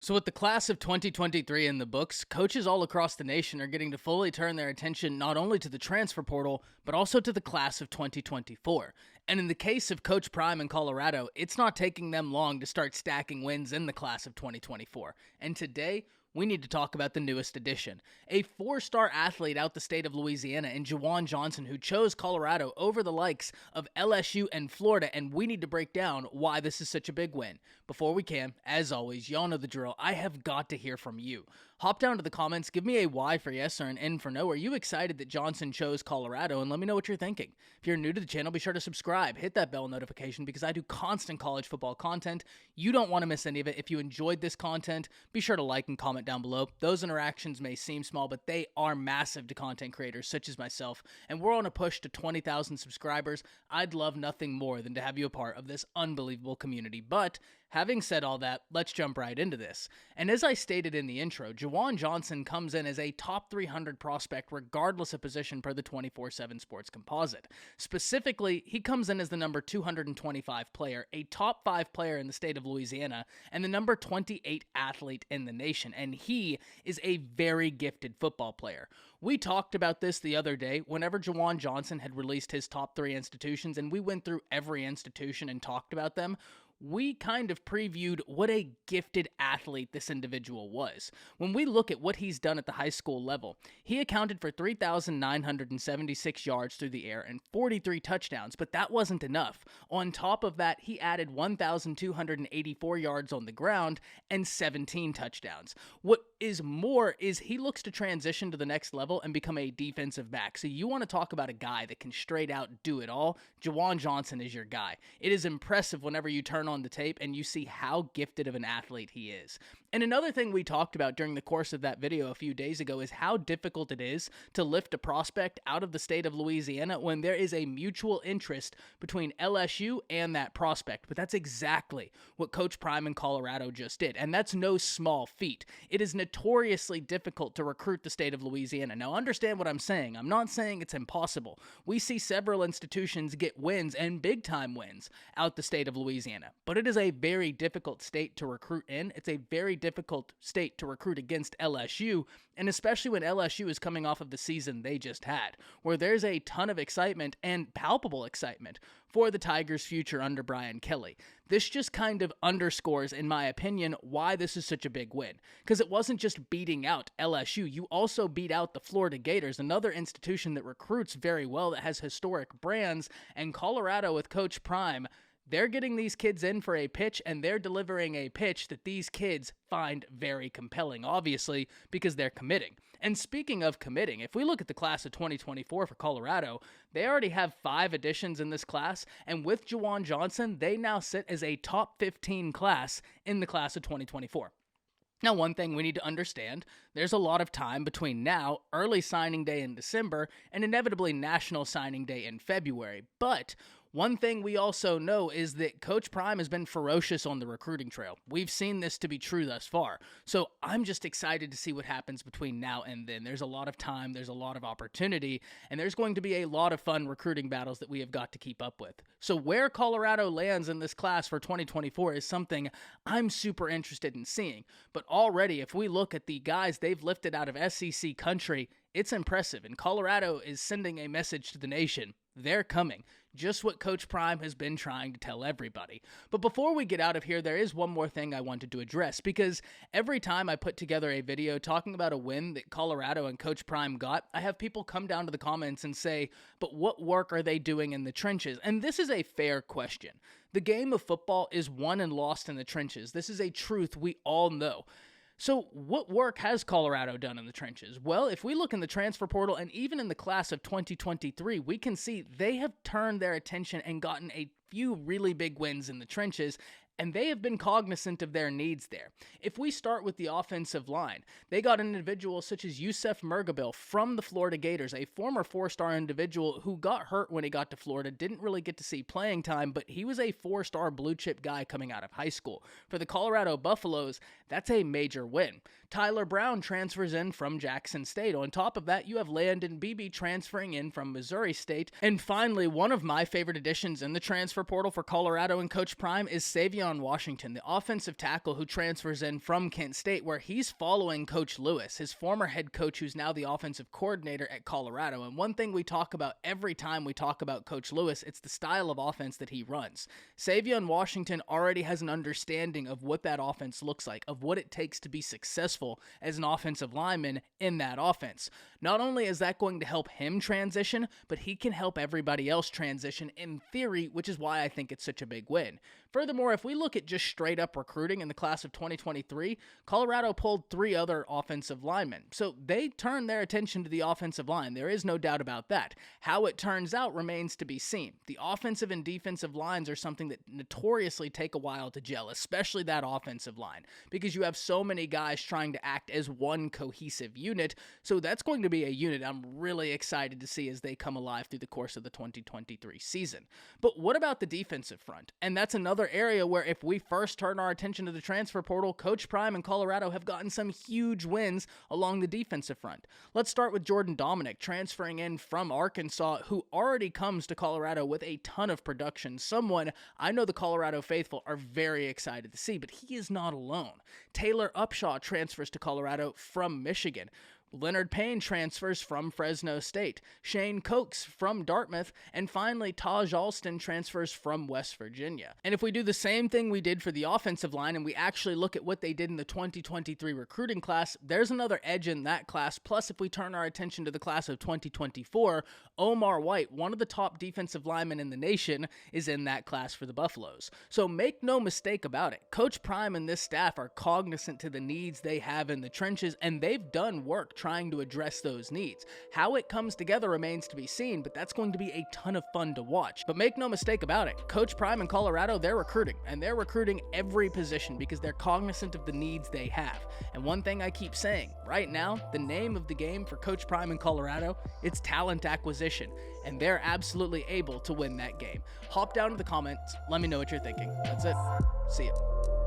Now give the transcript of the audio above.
So with the class of 2023 in the books, coaches all across the nation are getting to fully turn their attention not only to the transfer portal, but also to the class of 2024. And in the case of Coach Prime in Colorado, it's not taking them long to start stacking wins in the class of 2024. And today, we need to talk about the newest addition. A four-star athlete out the state of Louisiana in Ju'Juan Johnson, who chose Colorado over the likes of LSU and Florida, and we need to break down why this is such a big win. Before we can, as always, y'all know the drill. I have got to hear from you. Hop down to the comments, give me a Y for yes or an N for no. Are you excited that Johnson chose Colorado? And let me know what you're thinking. If you're new to the channel, be sure to subscribe, hit that bell notification because I do constant college football content. You don't want to miss any of it. If you enjoyed this content, be sure to like and comment down below. Those interactions may seem small, but they are massive to content creators such as myself, and we're on a push to 20,000 subscribers. I'd love nothing more than to have you a part of this unbelievable community. But having said all that, let's jump right into this. And as I stated in the intro, Ju'Juan Johnson comes in as a top 300 prospect regardless of position per the 24/7 Sports Composite. Specifically, he comes in as the number 225 player, a top 5 player in the state of Louisiana, and the number 28 athlete in the nation. And he is a very gifted football player. We talked about this the other day whenever Ju'Juan Johnson had released his top 3 institutions, and we went through every institution and talked about them. We kind of previewed what a gifted athlete this individual was. When we look at what he's done at the high school level, he accounted for 3,976 yards through the air and 43 touchdowns, but that wasn't enough. On top of that, he added 1,284 yards on the ground and 17 touchdowns. What is more is he looks to transition to the next level and become a defensive back. So you want to talk about a guy that can straight out do it all? Ju'Juan Johnson is your guy. It is impressive whenever you turn on the tape and you see how gifted of an athlete he is. And another thing we talked about during the course of that video a few days ago is how difficult it is to lift a prospect out of the state of Louisiana when there is a mutual interest between LSU and that prospect. But that's exactly what Coach Prime in Colorado just did, and that's no small feat. It is notoriously difficult to recruit the state of Louisiana. Now understand what I'm saying. I'm not saying it's impossible. We see several institutions get wins and big time wins out the state of Louisiana. But it is a very difficult state to recruit in. It's a very difficult state to recruit against LSU, and especially when LSU is coming off of the season they just had, where there's a ton of excitement and palpable excitement for the Tigers' future under Brian Kelly. This just kind of underscores, in my opinion, why this is such a big win. Because it wasn't just beating out LSU, you also beat out the Florida Gators, another institution that recruits very well, that has historic brands, and Colorado with Coach Prime, they're getting these kids in for a pitch, and they're delivering a pitch that these kids find very compelling, obviously, because they're committing. And speaking of committing, if we look at the class of 2024 for Colorado, they already have 5 additions in this class, and with Ju'Juan Johnson, they now sit as a top 15 class in the class of 2024. Now, one thing we need to understand, there's a lot of time between now, early signing day in December, and inevitably national signing day in February, but one thing we also know is that Coach Prime has been ferocious on the recruiting trail. We've seen this to be true thus far. So I'm just excited to see what happens between now and then. There's a lot of time, there's a lot of opportunity, and there's going to be a lot of fun recruiting battles that we have got to keep up with. So where Colorado lands in this class for 2024 is something I'm super interested in seeing. But already, if we look at the guys they've lifted out of SEC country, it's impressive, and Colorado is sending a message to the nation. They're coming. Just what Coach Prime has been trying to tell everybody. But before we get out of here, there is one more thing I wanted to address, because every time I put together a video talking about a win that Colorado and Coach Prime got, I have people come down to the comments and say, but what work are they doing in the trenches? And this is a fair question. The game of football is won and lost in the trenches. This is a truth we all know. So what work has Colorado done in the trenches? Well, if we look in the transfer portal and even in the class of 2023, we can see they have turned their attention and gotten a few really big wins in the trenches, and they have been cognizant of their needs there. If we start with the offensive line, they got an individual such as Yusef Mergabil from the Florida Gators, a former 4-star individual who got hurt when he got to Florida, didn't really get to see playing time, but he was a 4-star blue-chip guy coming out of high school. For the Colorado Buffaloes, that's a major win. Tyler Brown transfers in from Jackson State. On top of that, you have Landon Beebe transferring in from Missouri State. And finally, one of my favorite additions in the transfer portal for Colorado and Coach Prime is Savion Deion Washington, the offensive tackle who transfers in from Kent State, where he's following Coach Lewis, his former head coach who's now the offensive coordinator at Colorado. And one thing we talk about every time we talk about Coach Lewis, it's the style of offense that he runs. Deion Washington already has an understanding of what that offense looks like, of what it takes to be successful as an offensive lineman in that offense. Not only is that going to help him transition, but he can help everybody else transition in theory, which is why I think it's such a big win. Furthermore, if we look at just straight up recruiting in the class of 2023, Colorado pulled 3 other offensive linemen. So they turned their attention to the offensive line. There is no doubt about that. How it turns out remains to be seen. The offensive and defensive lines are something that notoriously take a while to gel, especially that offensive line, because you have so many guys trying to act as one cohesive unit. So that's going to be a unit I'm really excited to see as they come alive through the course of the 2023 season. But what about the defensive front? And that's another area where if we first turn our attention to the transfer portal, Coach Prime and Colorado have gotten some huge wins along the defensive front. Let's start with Jordan Dominic, transferring in from Arkansas, who already comes to Colorado with a ton of production. Someone I know the Colorado faithful are very excited to see, but he is not alone. Taylor Upshaw transfers to Colorado from Michigan. Leonard Payne transfers from Fresno State, Shane Cokes from Dartmouth, and finally Taj Alston transfers from West Virginia. And if we do the same thing we did for the offensive line and we actually look at what they did in the 2023 recruiting class, there's another edge in that class. Plus, if we turn our attention to the class of 2024, Omar White, one of the top defensive linemen in the nation, is in that class for the Buffaloes. So make no mistake about it, Coach Prime and this staff are cognizant to the needs they have in the trenches, and they've done work trying to address those needs. How it comes together remains to be seen, but that's going to be a ton of fun to watch. But make no mistake about it, Coach Prime in Colorado, they're recruiting, and they're recruiting every position because they're cognizant of the needs they have. And one thing I keep saying, right now, the name of the game for Coach Prime in Colorado, it's talent acquisition, and they're absolutely able to win that game. Hop down to the comments, let me know what you're thinking. That's it. See ya.